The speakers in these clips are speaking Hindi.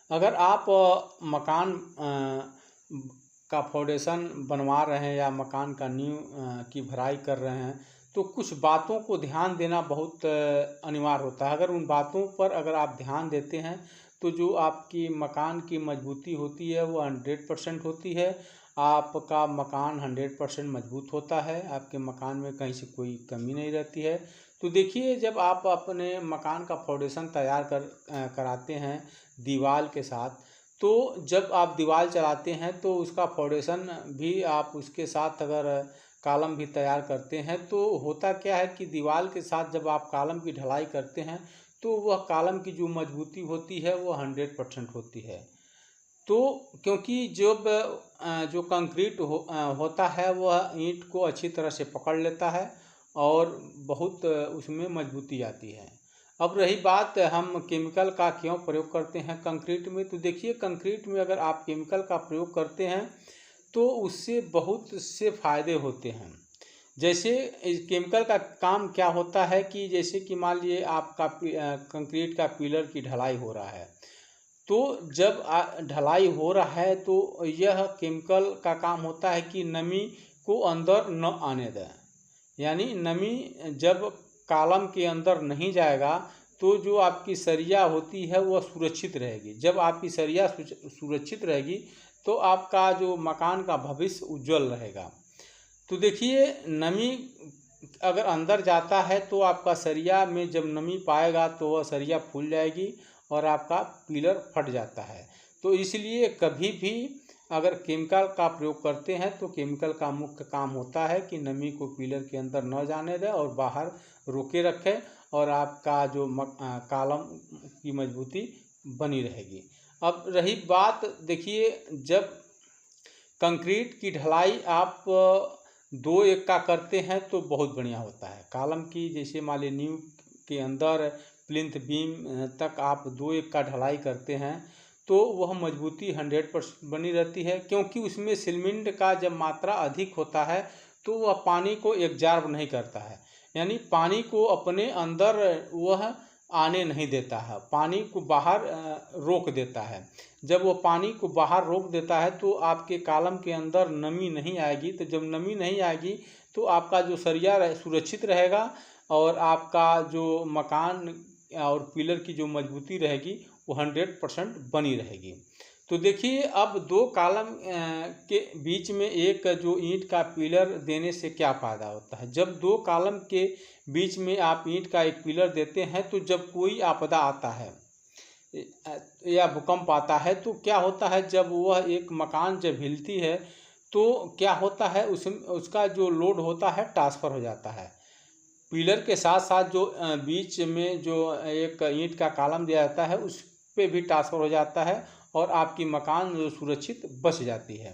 अगर आप मकान का फाउंडेशन बनवा रहे हैं या मकान का नींव की भराई कर रहे हैं, तो कुछ बातों को ध्यान देना बहुत अनिवार्य होता है। अगर उन बातों पर अगर आप ध्यान देते हैं तो जो आपकी मकान की मजबूती होती है वो 100% होती है। आपका मकान 100% मजबूत होता है, आपके मकान में कहीं से कोई कमी नहीं रहती है। तो देखिए, जब आप अपने मकान का फाउंडेशन तैयार कराते हैं दीवार के साथ, तो जब आप दीवार चढ़ाते हैं तो उसका फाउंडेशन भी आप उसके साथ अगर कॉलम भी तैयार करते हैं, तो होता क्या है कि दीवार के साथ जब आप कॉलम की ढलाई करते हैं तो वह कॉलम की जो मजबूती होती है वो 100% होती है। तो क्योंकि जब जो कंक्रीट होता है वह ईंट को अच्छी तरह से पकड़ लेता है और बहुत उसमें मजबूती आती है। अब रही बात हम केमिकल का क्यों प्रयोग करते हैं कंक्रीट में, तो देखिए, कंक्रीट में अगर आप केमिकल का प्रयोग करते हैं तो उससे बहुत से फ़ायदे होते हैं। जैसे इस केमिकल का काम क्या होता है कि जैसे कि मान लीजिए आपका कंक्रीट का पिलर की ढलाई हो रहा है, तो जब ढलाई हो रहा है तो यह केमिकल का काम होता है कि नमी को अंदर न आने दें। यानी नमी जब कॉलम के अंदर नहीं जाएगा तो जो आपकी सरिया होती है वह सुरक्षित रहेगी। जब आपकी सरिया सुरक्षित रहेगी तो आपका जो मकान का भविष्य उज्जवल रहेगा। तो देखिए, नमी अगर अंदर जाता है तो आपका सरिया में जब नमी पाएगा तो वह सरिया फूल जाएगी और आपका पिलर फट जाता है। तो इसलिए कभी भी अगर केमिकल का प्रयोग करते हैं तो केमिकल का मुख्य काम होता है कि नमी को पिलर के अंदर न जाने दें और बाहर रोके रखें और आपका जो कॉलम की मजबूती बनी रहेगी। अब रही बात, देखिए, जब कंक्रीट की ढलाई आप 2-1 का करते हैं तो बहुत बढ़िया होता है। कॉलम की जैसे मान लीजिए नींव के अंदर प्लिंथ बीम तक आप 2-1 का ढलाई करते हैं तो वह मजबूती 100% बनी रहती है, क्योंकि उसमें सीमेंट का जब मात्रा अधिक होता है तो वह पानी को एब्जॉर्ब नहीं करता है। यानी पानी को अपने अंदर वह आने नहीं देता है, पानी को बाहर रोक देता है। जब वो पानी को बाहर रोक देता है तो आपके कॉलम के अंदर नमी नहीं आएगी। तो जब नमी नहीं आएगी तो आपका जो सरिया सुरक्षित रहेगा और आपका जो मकान और पिलर की जो मजबूती रहेगी वो 100% बनी रहेगी। तो देखिए, अब 2 कॉलम के बीच में एक जो ईंट का पिलर देने से क्या फ़ायदा होता है। जब 2 कॉलम के बीच में आप ईंट का एक पिलर देते हैं तो जब कोई आपदा आता है या भूकंप आता है तो क्या होता है, जब वह एक मकान जब हिलती है तो क्या होता है, उसका जो लोड होता है ट्रांसफ़र हो जाता है। पिलर के साथ साथ जो बीच में जो एक ईंट का कॉलम दिया जाता है उस पे भी ट्रांसफ़र हो जाता है और आपकी मकान जो सुरक्षित बच जाती है।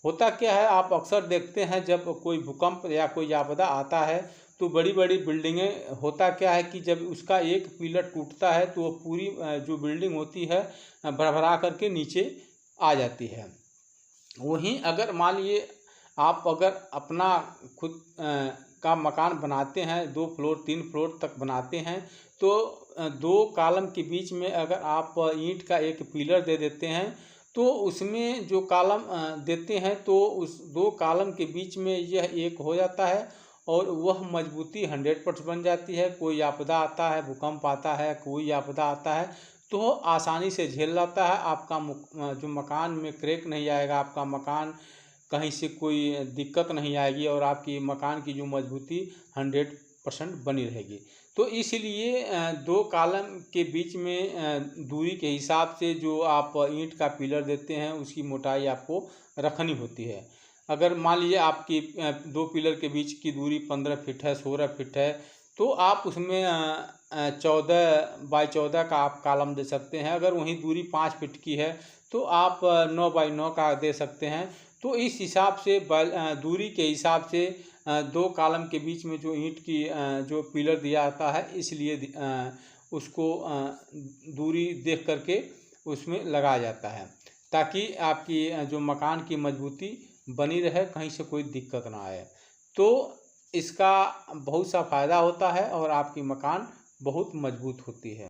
होता क्या है, आप अक्सर देखते हैं जब कोई भूकंप या कोई आपदा आता है तो बड़ी बड़ी बिल्डिंगें, होता क्या है कि जब उसका एक पिलर टूटता है तो वो पूरी जो बिल्डिंग होती है भरभरा करके नीचे आ जाती है। वहीं अगर मान लीजिए आप अगर अपना खुद का मकान बनाते हैं, 2 फ्लोर 3 फ्लोर तक बनाते हैं, तो 2 कॉलम के बीच में अगर आप ईंट का एक पिलर दे देते हैं तो उसमें जो कॉलम देते हैं तो उस 2 कॉलम के बीच में यह एक हो जाता है और वह मजबूती 100% बन जाती है। कोई आपदा आता है, भूकंप आता है, कोई आपदा आता है तो आसानी से झेल जाता है। आपका जो मकान में क्रैक नहीं आएगा, आपका मकान कहीं से कोई दिक्कत नहीं आएगी और आपकी मकान की जो मजबूती 100% बनी रहेगी। तो इसलिए 2 कॉलम के बीच में दूरी के हिसाब से जो आप ईंट का पिलर देते हैं उसकी मोटाई आपको रखनी होती है। अगर मान लीजिए आपकी 2 पिलर के बीच की दूरी 15 फीट है, 16 फीट है, तो आप उसमें 14 बाई 14 का आप कॉलम दे सकते हैं। अगर वहीं दूरी 5 फीट की है तो आप 9 बाई 9 का दे सकते हैं। तो इस हिसाब से दूरी के हिसाब से 2 कॉलम के बीच में जो ईंट की जो पिलर दिया जाता है, इसलिए उसको दूरी देख करके उसमें लगाया जाता है ताकि आपकी जो मकान की मजबूती बनी रहे, कहीं से कोई दिक्कत ना आए। तो इसका बहुत सा फ़ायदा होता है और आपकी मकान बहुत मजबूत होती है।